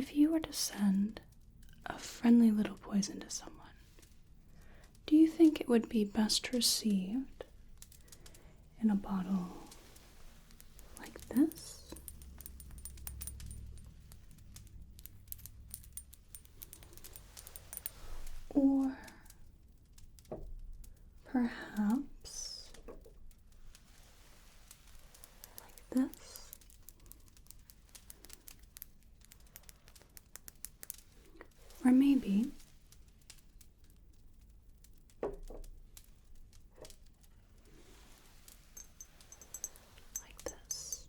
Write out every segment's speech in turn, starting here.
if you were to send a friendly little poison to someone, do you think it would be best received in a bottle like this? Or perhaps like this? Or maybe like this.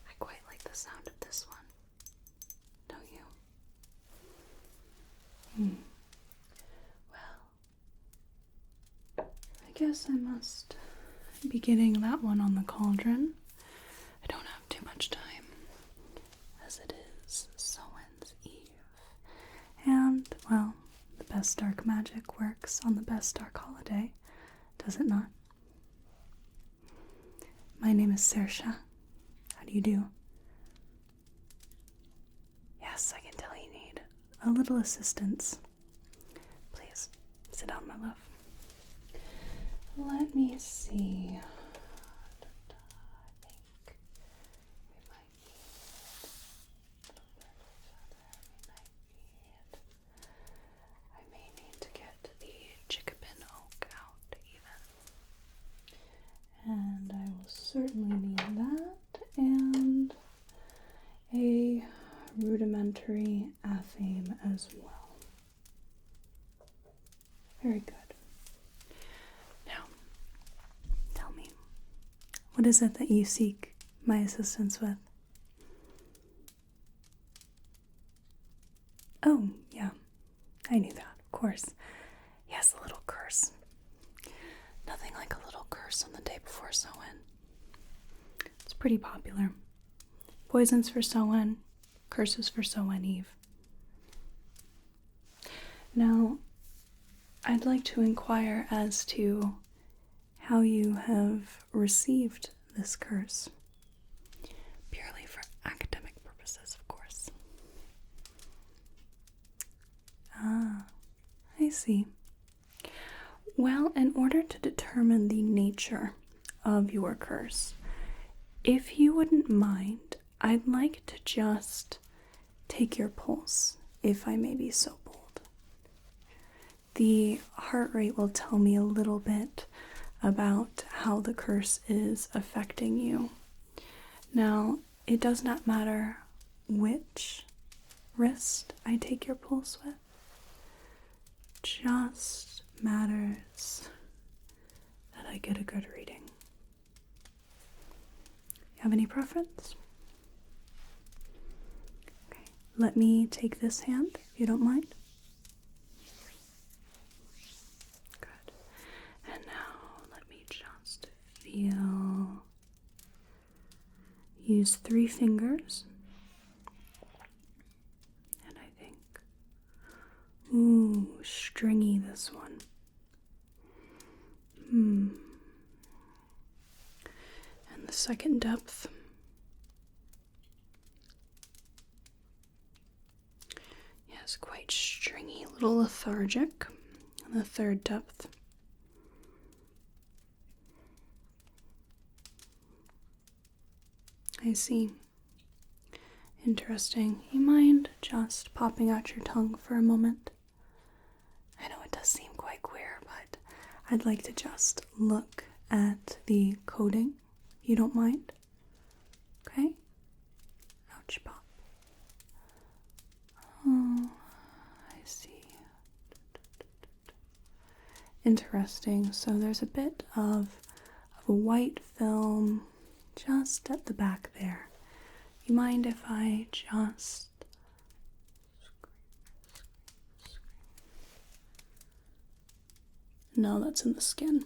I quite like the sound of this one, don't you? Well, I guess I must be getting that one on the cauldron. I don't have too much time, as it is Samhain Eve. And, well, the best dark magic works on the best dark holiday, does it not? My name is Saoirse. How do you do? Yes, I can tell you need a little assistance. Please, sit down, my love. Let me see. I think we might need I may need to get the chickapin oak out even. And I will certainly need that and a rudimentary Athame as well. Very good. Now, tell me, what is it that you seek my assistance with? Oh, yeah, I knew that, of course. Yes, a little curse. Nothing like a little curse on the day before Samhain. It's pretty popular. Poisons for Samhain, curses for Samhain Eve. Now, I'd like to inquire as to how you have received this curse. Purely for academic purposes, of course. Ah, I see. Well, in order to determine the nature of your curse, if you wouldn't mind, I'd like to just take your pulse, if I may be so bold. The heart rate will tell me a little bit about how the curse is affecting you. Now, it does not matter which wrist I take your pulse with. Just matters that I get a good reading. You have any preference? Okay, let me take this hand, if you don't mind. Good. And now let me just feel. Use 3 fingers. And I think, ooh, stringy this one. And the second depth. Yes, quite stringy, a little lethargic. And the third depth. I see. Interesting. You mind just popping out your tongue for a moment? I know it does seem quite queer, but I'd like to just look at the coating. You don't mind? Okay? Ouch, pop. Oh, I see. Interesting. So there's a bit of a white film just at the back there. You mind if I just No, that's in the skin.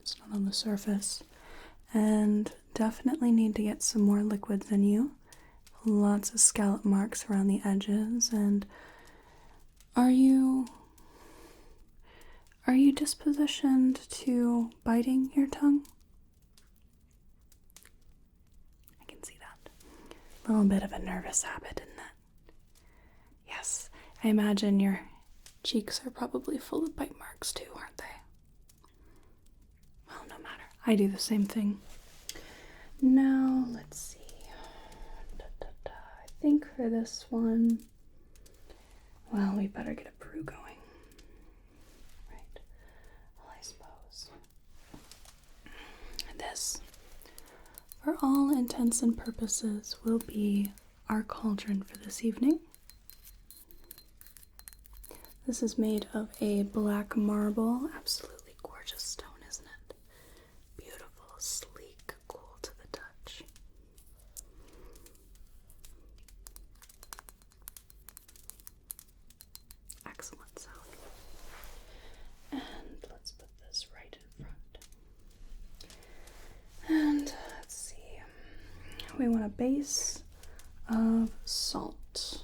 It's not on the surface. And definitely need to get some more liquids in you. Lots of scallop marks around the edges. And are you dispositioned to biting your tongue? A little bit of a nervous habit, isn't it? Yes, I imagine your cheeks are probably full of bite marks too, aren't they? Well, no matter. I do the same thing. Now, let's see. I think for this one, well, we better get a brew going. Right. Well, I suppose. This, for all intents and purposes, will be our cauldron for this evening. This is made of a black marble, absolutely gorgeous stone, isn't it? Beautiful, sleek, cool to the touch. Excellent sound. And let's put this right in front. And let's see. We want a base of salt.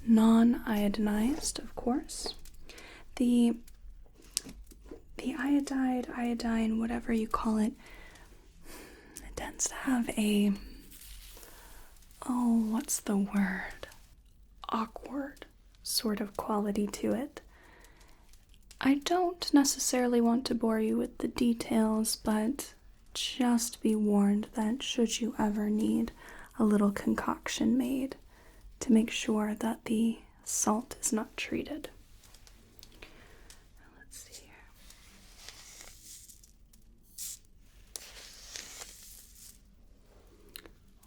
Non-iodinized, of course. The iodine, whatever you call it, it tends to have a, what's the word? Awkward sort of quality to it. I don't necessarily want to bore you with the details, but just be warned that should you ever need a little concoction made, to make sure that the salt is not treated. Let's see here.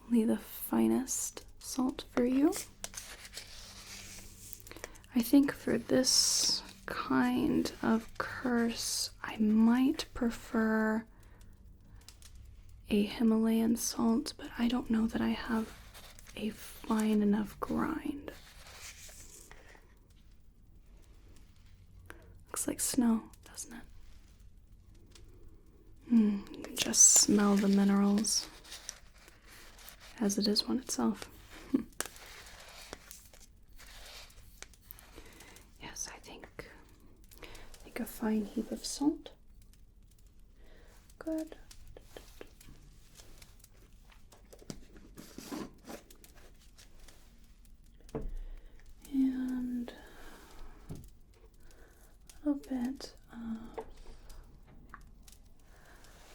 Only the finest salt for you. I think for this kind of curse, I might prefer a Himalayan salt, but I don't know that I have a fine enough grind. Looks like snow, doesn't it? You can just smell the minerals as it is one itself. Yes, I think a fine heap of salt. Good. And a little bit of,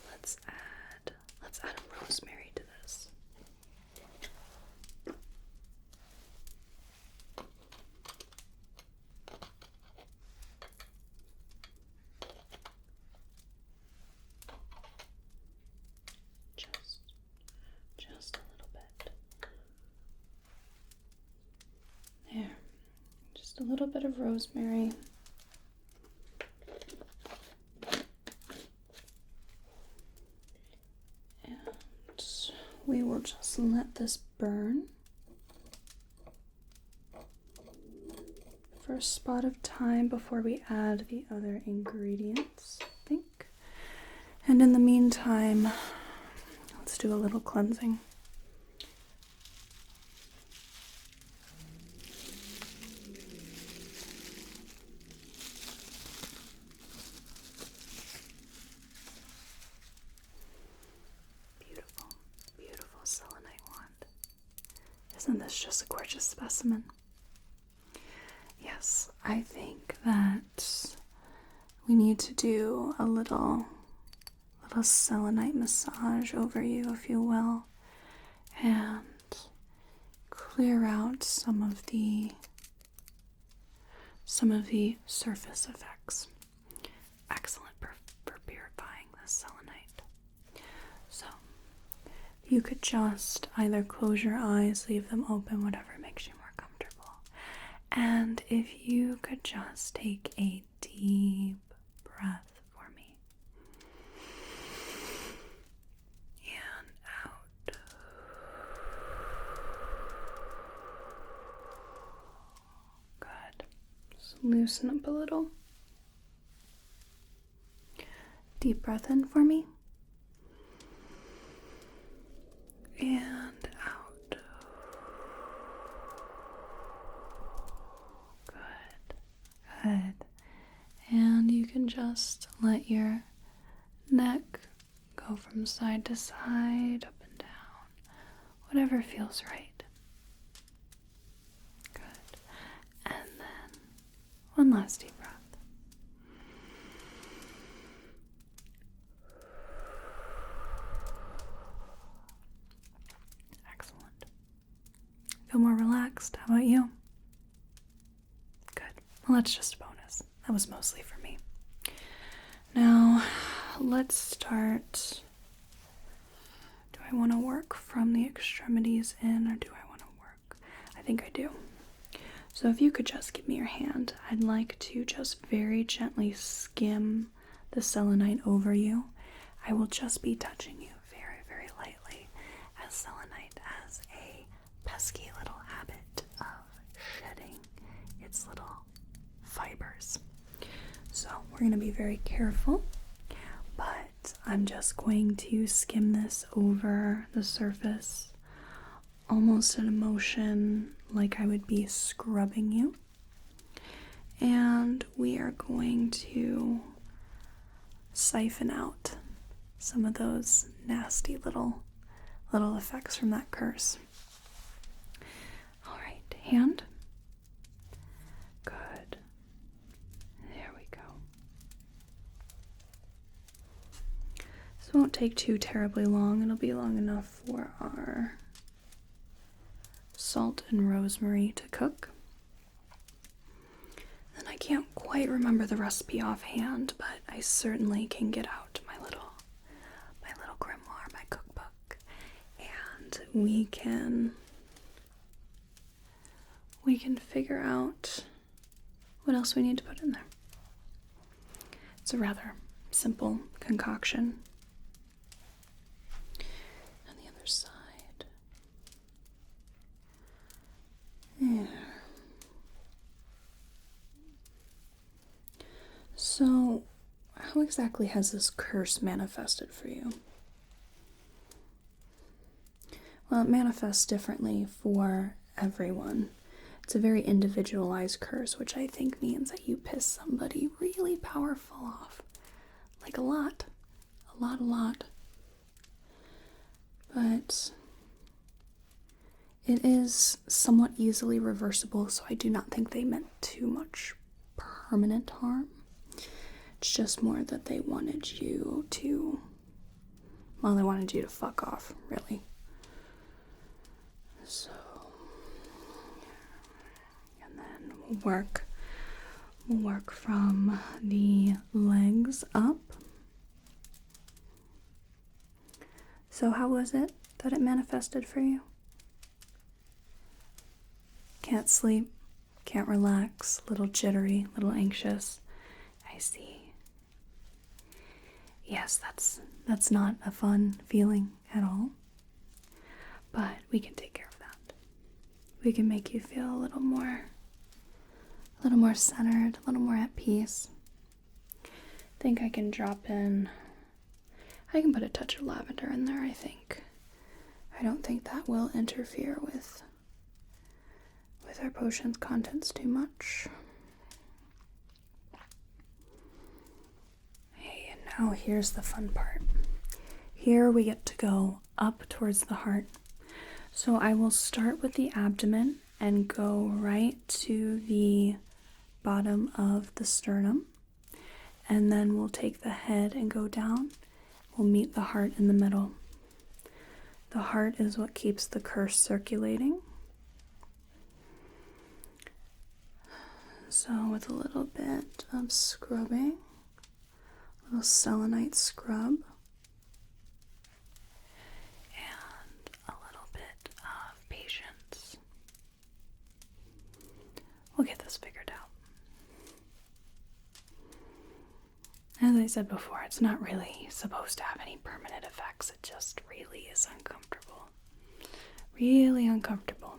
let's add a rosemary to this. Just a little bit. There. Just a little bit of rosemary. And we will just let this burn for a spot of time before we add the other ingredients, I think. And in the meantime, let's do a little cleansing. Beautiful selenite wand. Isn't this just a gorgeous specimen? Yes, I think that we need to do a little selenite massage over you, if you will, and clear out some of the surface effects. Excellent for purifying the selenite. So, you could just either close your eyes, leave them open, whatever makes you more comfortable. And if you could just take a deep breath for me. And out. Good. Just loosen up a little. Deep breath in for me. And out. Good. And you can just let your neck go from side to side, up and down, Whatever feels right. Good. And then one last deep breath. Excellent. Feel more relaxed. How about you? Good. Well, that's just a bonus. That was mostly for me. Now, let's start. Do I want to work from the extremities in, or do I want to work? I think I do. So if you could just give me your hand, I'd like to just very gently skim the selenite over you. I will just be touching you very, very lightly, as selenite has a pesky little habit of shedding its little fibers. So we're going to be very careful, but I'm just going to skim this over the surface, almost in a motion like I would be scrubbing you. And we are going to siphon out some of those nasty little effects from that curse. All right, hand. Good. There we go. This won't take too terribly long. It'll be long enough for our salt and rosemary to cook. And I can't quite remember the recipe offhand, but I certainly can get out my little grimoire, my cookbook, and we can figure out what else we need to put in there. It's a rather simple concoction. On the other side. There. So, how exactly has this curse manifested for you? Well, it manifests differently for everyone. It's a very individualized curse, which I think means that you piss somebody really powerful off. Like a lot. A lot. But it is somewhat easily reversible, so I do not think they meant too much permanent harm. It's just more that they wanted you to, well, they wanted you to fuck off, really. So, and then we'll work from the legs up. So how was it that it manifested for you? Can't sleep, can't relax, little jittery, little anxious. I see. Yes, that's not a fun feeling at all. But we can take care of that. We can make you feel a little more centered, a little more at peace. I think I can put a touch of lavender in there, I think. I don't think that will interfere with our potion's contents too much. Hey, and now here's the fun part. Here we get to go up towards the heart. So I will start with the abdomen and go right to the bottom of the sternum. And then we'll take the head and go down. We'll meet the heart in the middle. The heart is what keeps the curse circulating. So with a little bit of scrubbing, a little selenite scrub, and a little bit of patience, we'll get this figured out. As I said before, it's not really supposed to have any permanent effects. It just really is uncomfortable. Really uncomfortable.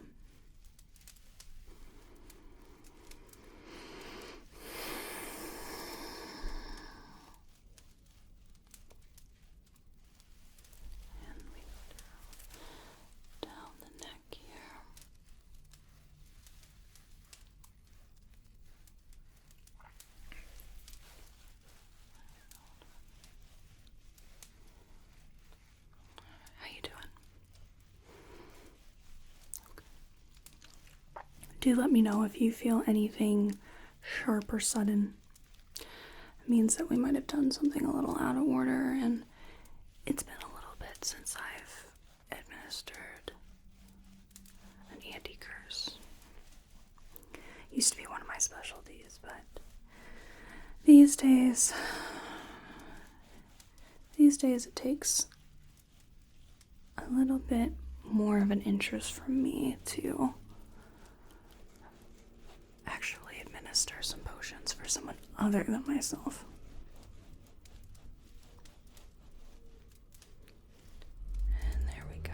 And we go down the neck here. How you doing? Do let me know if you feel anything sharp or sudden. It means that we might have done something a little out of order, and it's been a little bit since I've administered an anti-curse. Used to be one of my specialties, but these days it takes a little bit more of an interest from me to actually administer some potions for someone other than myself. And there we go.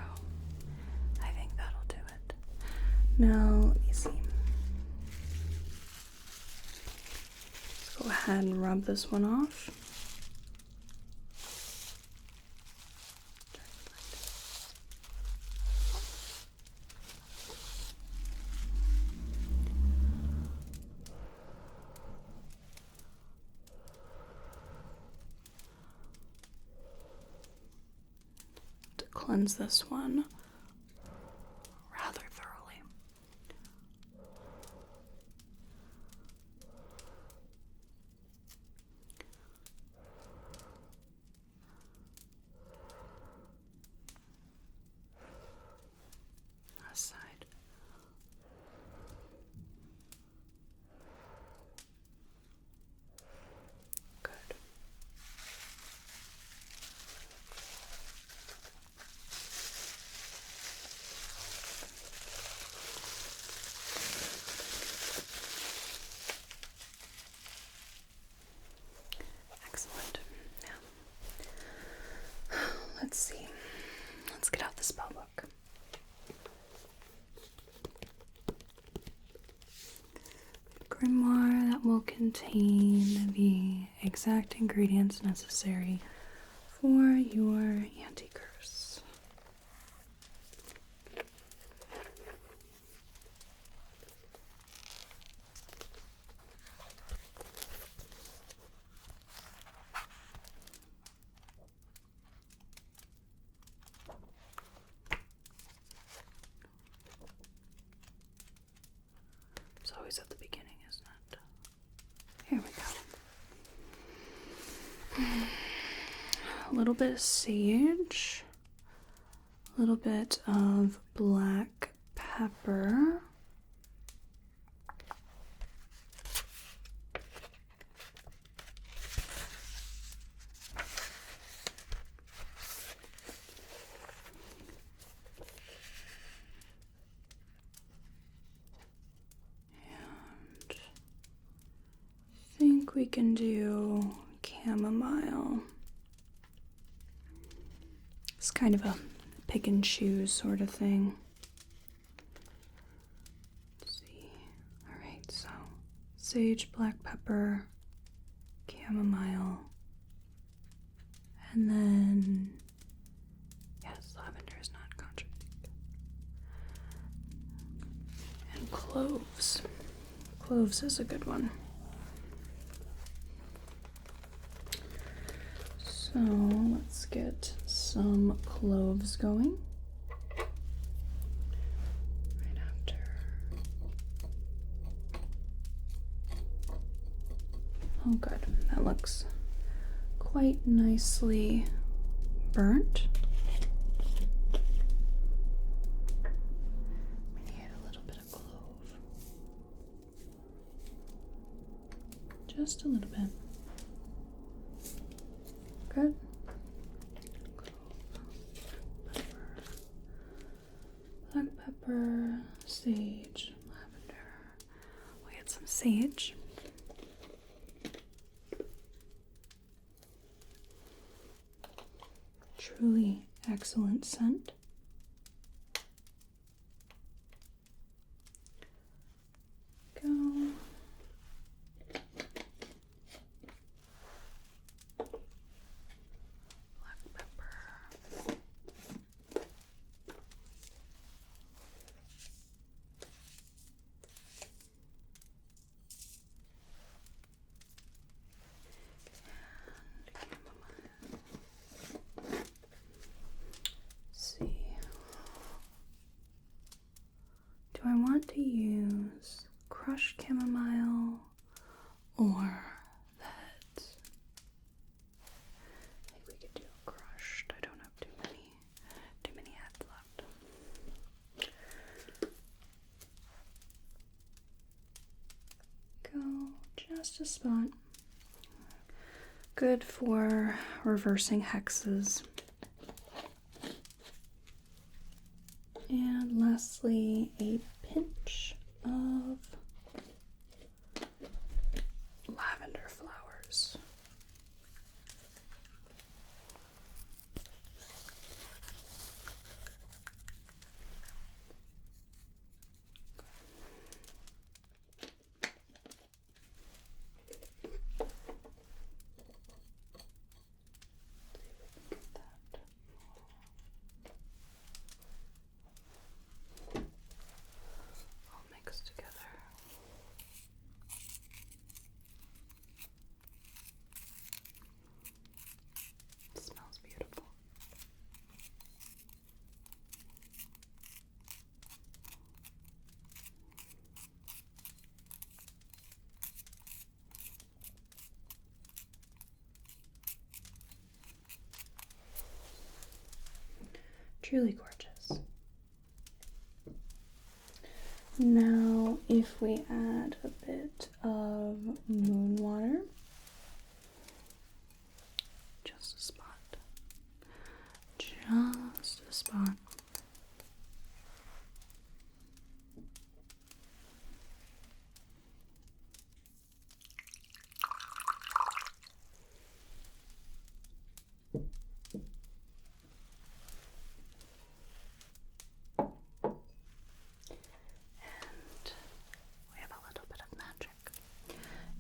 I think that'll do it. Now, let me see. Let's go ahead and rub this one off. Cleanse this one rather thoroughly. Last side. Good. Excellent. Now, let's see. Let's get out the spell book. Grimoire that will contain the exact ingredients necessary for your anti-curse. It's always at the beginning, isn't it? Here we go. A little bit of sage, a little bit of black pepper, we can do chamomile. It's kind of a pick and choose sort of thing. Let's see. Alright, so sage, black pepper, chamomile, and then, yes, lavender is not contradicted. And cloves. Cloves is a good one. So let's get some cloves going. Right after. Oh, good. That looks quite nicely burnt. We need a little bit of clove. Just a little bit. Good. Black pepper, sage, lavender. We'll get some sage. Truly excellent scent. Go. I want to use crushed chamomile or that. I think we could do crushed. I don't have too many heads left. Go just a spot. Good for reversing hexes. And lastly, a pinch of lavender flowers. Together. It smells beautiful. Truly gorgeous. Now, if we add a bit of moon water, just a spot, just a spot.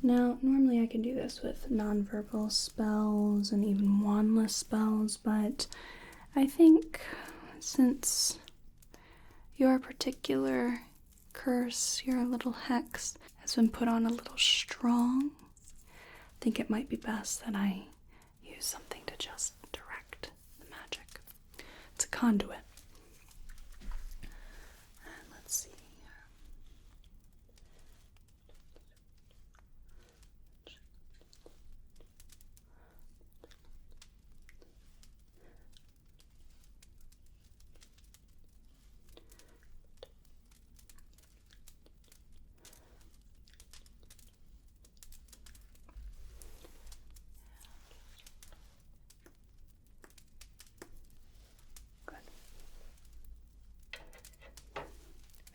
Now, normally I can do this with nonverbal spells and even wandless spells, but I think since your particular curse, your little hex, has been put on a little strong, I think it might be best that I use something to just direct the magic. It's a conduit. And let's see.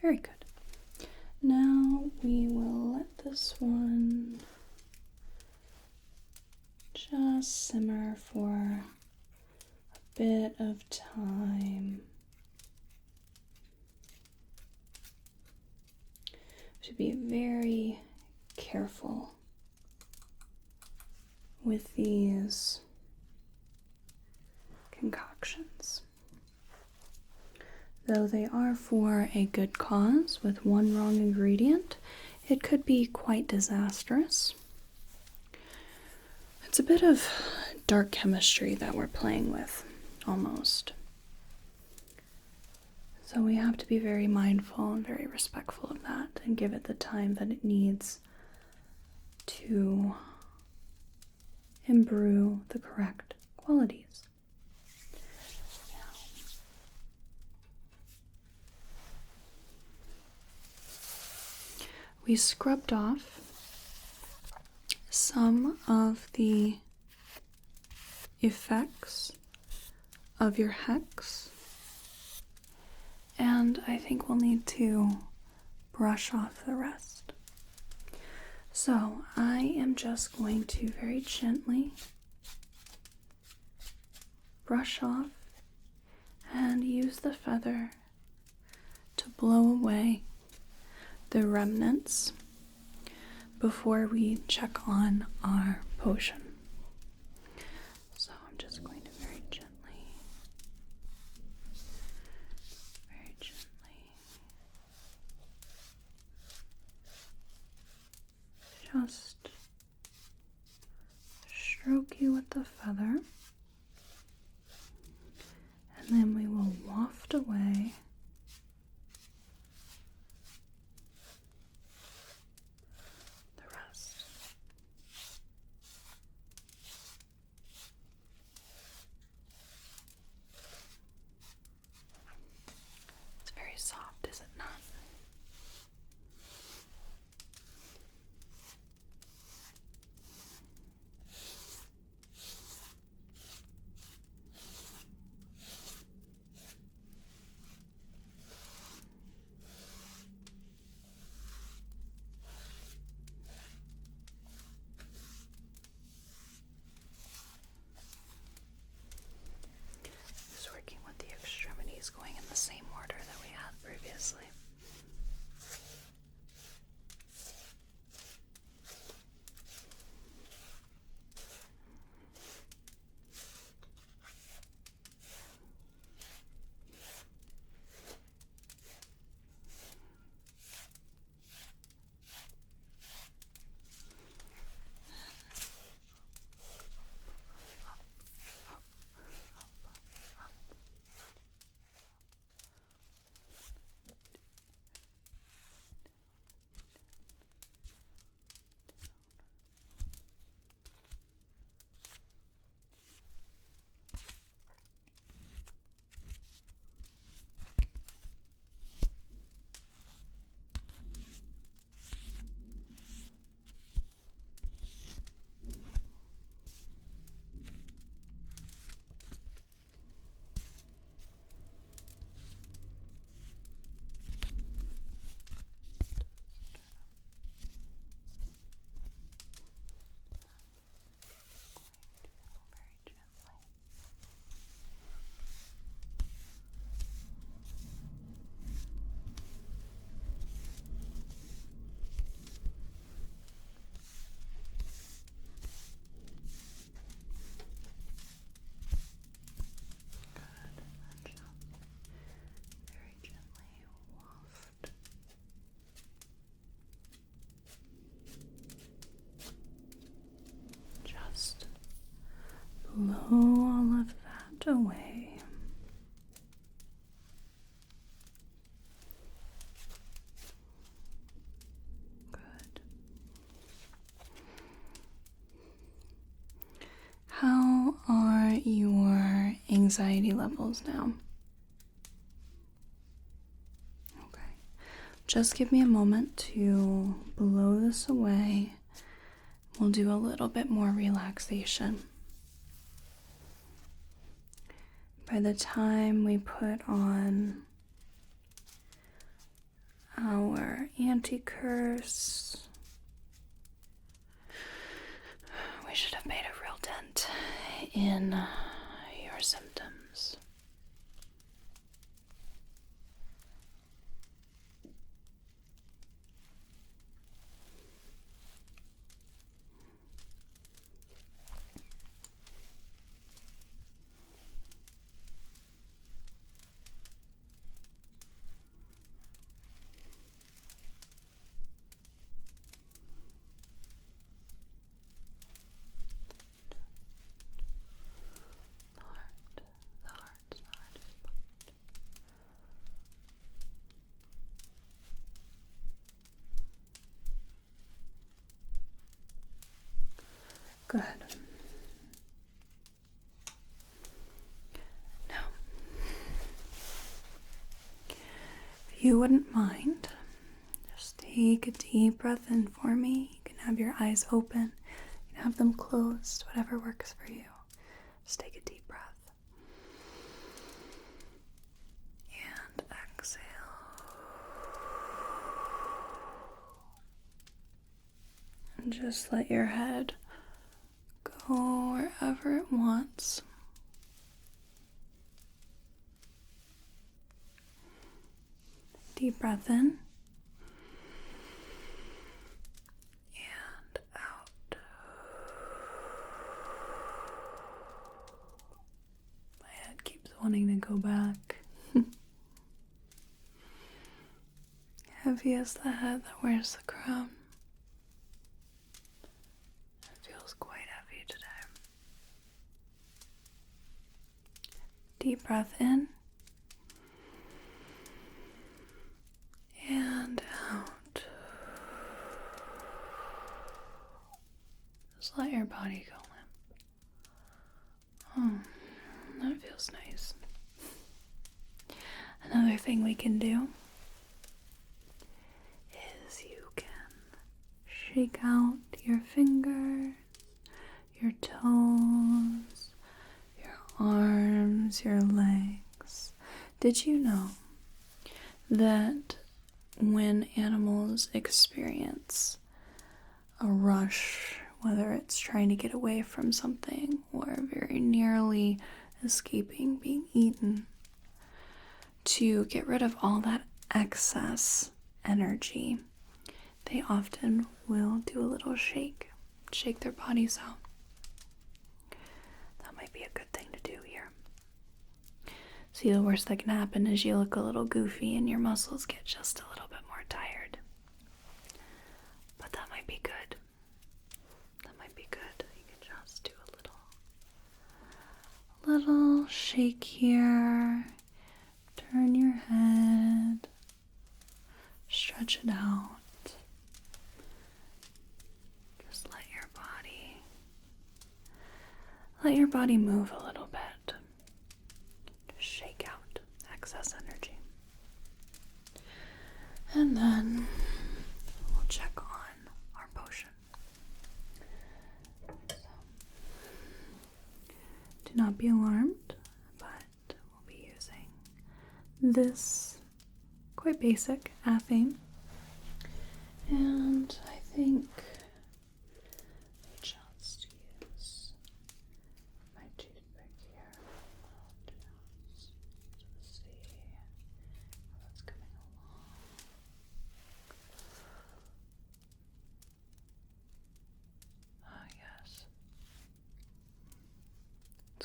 Very good. Now we will let this one just simmer for a bit of time. To be very careful with these concoctions. Though they are for a good cause, with one wrong ingredient, it could be quite disastrous. It's a bit of dark chemistry that we're playing with, almost. So we have to be very mindful and very respectful of that and give it the time that it needs to imbrue the correct qualities. We scrubbed off some of the effects of your hex, and I think we'll need to brush off the rest. So I am just going to very gently brush off and use the feather to blow away the remnants before we check on our potion. So I'm just going to very gently just stroke you with the feather, and then we will waft away blow all of that away. Good. How are your anxiety levels now? Okay. Just give me a moment to blow this away. We'll do a little bit more relaxation. By the time we put on our anti-curse, we should have made a real dent in your symptoms. Good. Now, if you wouldn't mind, just take a deep breath in for me. You can have your eyes open, you can have them closed, whatever works for you. Just take a deep breath. And exhale. And just let your head go wherever it wants. Deep breath in and out. My head keeps wanting to go back. Heavy as the head that wears the crown. Quite heavy today. Deep breath in and out. Just let your body go limp. Oh, that feels nice. Another thing we can do is you can shake out your fingers, your toes, your arms, your legs. Did you know that when animals experience a rush, whether it's trying to get away from something or very nearly escaping being eaten, to get rid of all that excess energy, they often will do a little shake their bodies out. That might be a good thing to do here. See, the worst that can happen is you look a little goofy and your muscles get just a little bit more tired. But that might be good. That might be good. You can just do a little shake here. Turn your head. Stretch it out. Let your body move a little bit. Just shake out excess energy. And then we'll check on our potion. So, do not be alarmed, but we'll be using this quite basic Athame. And I think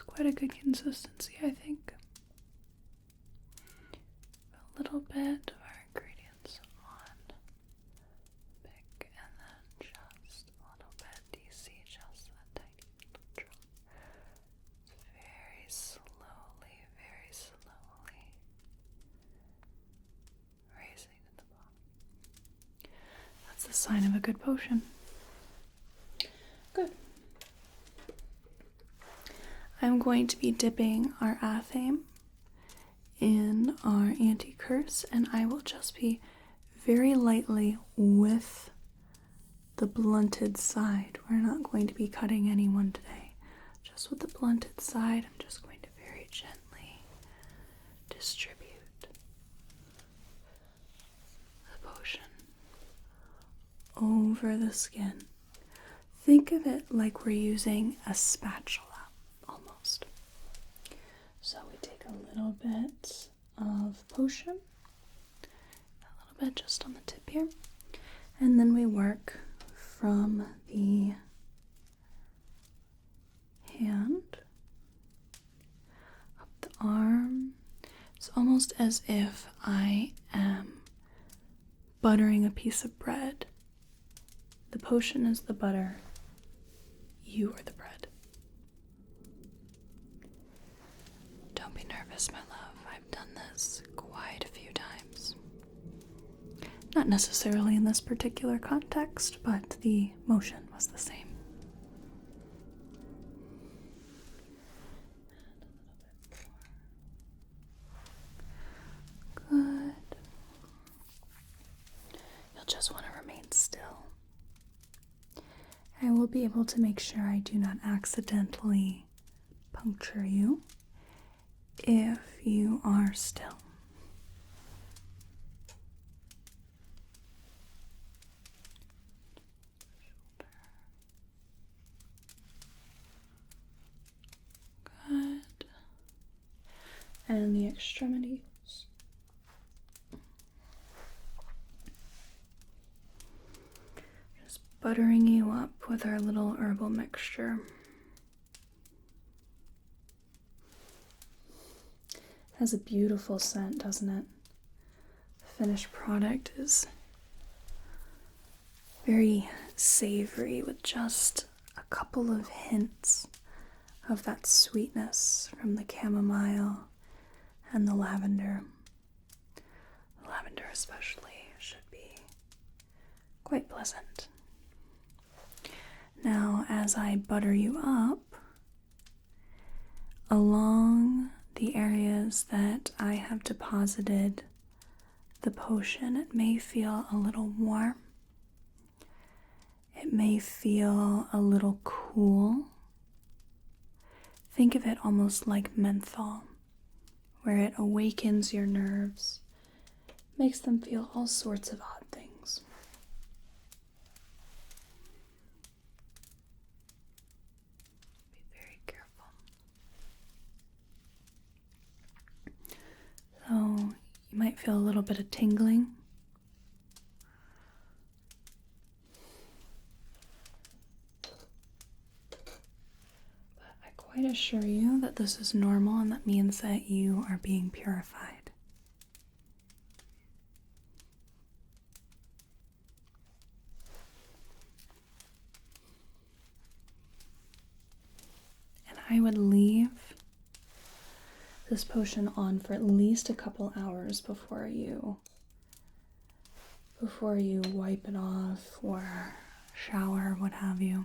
quite a good consistency, I think. A little bit of our ingredients on the pick, and then just a little bit. Do you see just that tiny little drop sign of a good potion. Good. I'm going to be dipping our Athame in our anti-curse, and I will just be very lightly with the blunted side. We're not going to be cutting anyone today. Just with the blunted side, I'm just going to very gently distribute the potion over the skin. Think of it like we're using a spatula, almost. So we take a little bit of potion, a little bit just on the tip here, and then we work from the hand up the arm. It's almost as if I am buttering a piece of bread. The potion is the butter. You are the bread. Don't be nervous, my love. I've done this quite a few times. Not necessarily in this particular context, but the motion was the same. Good. You'll just want to remain still. I will be able to make sure I do not accidentally puncture you if you are still. Good. And the extremities. Just buttering you up with our little herbal mixture. It has a beautiful scent, doesn't it? The finished product is very savory with just a couple of hints of that sweetness from the chamomile and the lavender. The lavender especially should be quite pleasant. Now, as I butter you up, along the areas that I have deposited the potion, it may feel a little warm. It may feel a little cool. Think of it almost like menthol, where it awakens your nerves, makes them feel all sorts of odd things. Be very careful. So you might feel a little bit of tingling. I assure you that this is normal, and that means that you are being purified. And I would leave this potion on for at least a couple hours before you wipe it off or shower, what have you.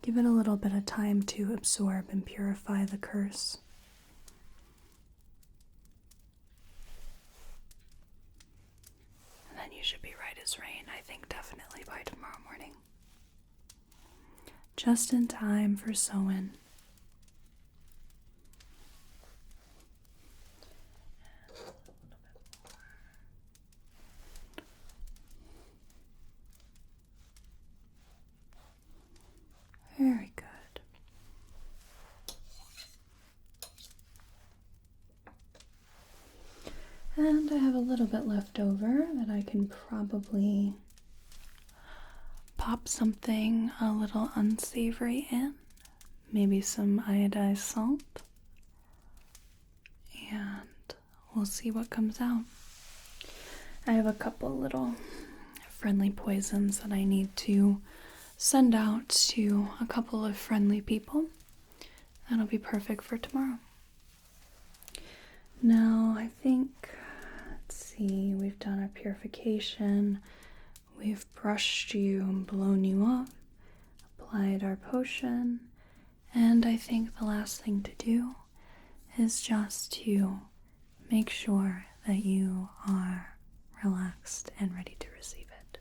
Give it a little bit of time to absorb and purify the curse. And then you should be right as rain, I think, definitely by tomorrow morning. Just in time for Samhain. Very good. And I have a little bit left over that I can probably pop something a little unsavory in. Maybe some iodized salt. And we'll see what comes out. I have a couple little friendly poisons that I need to send out to a couple of friendly people. That'll be perfect for tomorrow. Now, I think, let's see, we've done our purification. we've brushed you and blown you off, applied our potion, and I think the last thing to do is just to make sure that you are relaxed and ready to receive it.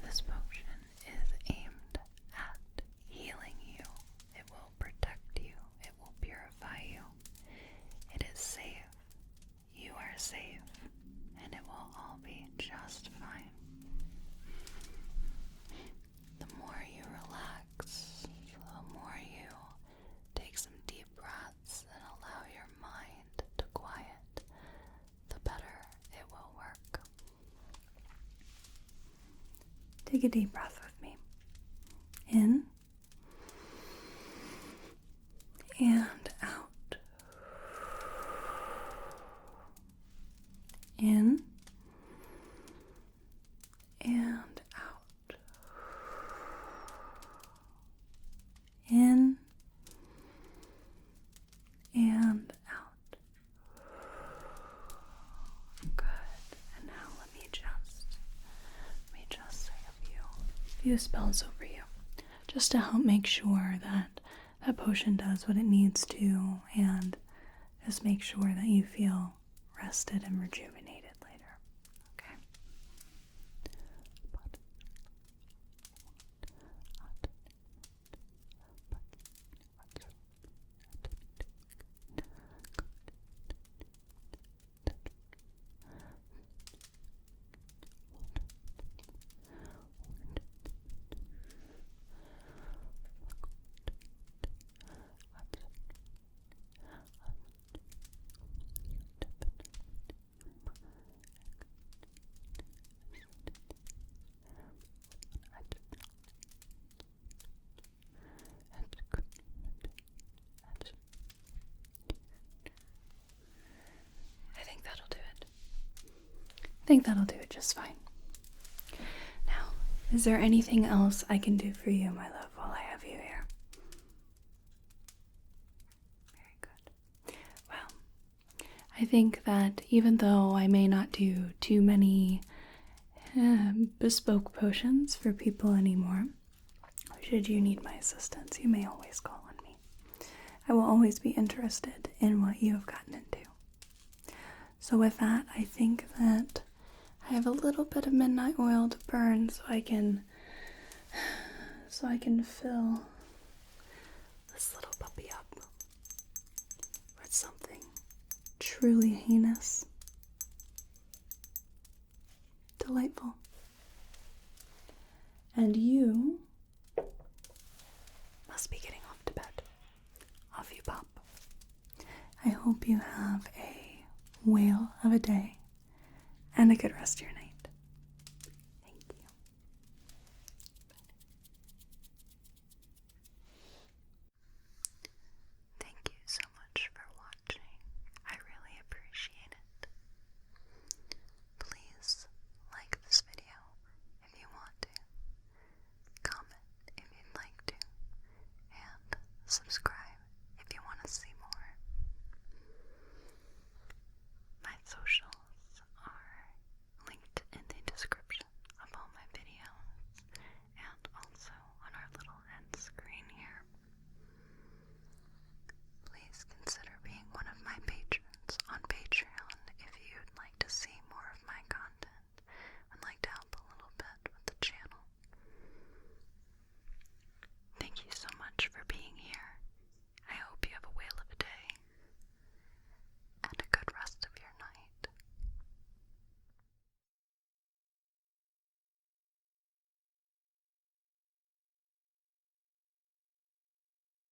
This potion is aimed at healing you. It will protect you. It will purify you. It is safe. You are safe. And it will all be just fine. The more you relax, the more you take some deep breaths and allow your mind to quiet, the better it will work. Take a deep breath with me. In and out. In and out. In and out. Good. And now let me just say a few spells over you, just to help make sure that that potion does what it needs to, and just make sure that you feel rested and rejuvenated later. Okay? I think that'll do it just fine. Now, is there anything else I can do for you, my love, while I have you here? Very good. Well, I think that even though I may not do too many bespoke potions for people anymore, should you need my assistance, you may always call on me. I will always be interested in what you have gotten into. So with that, I think that I have a little bit of midnight oil to burn so I can fill this little puppy up with something truly heinous, delightful. And you must be getting off to bed. Off you pop. I hope you have a whale of a day and a good rest of your night. Thank you. Thank you so much for watching. I really appreciate it. Please like this video if you want to, comment if you'd like to, and subscribe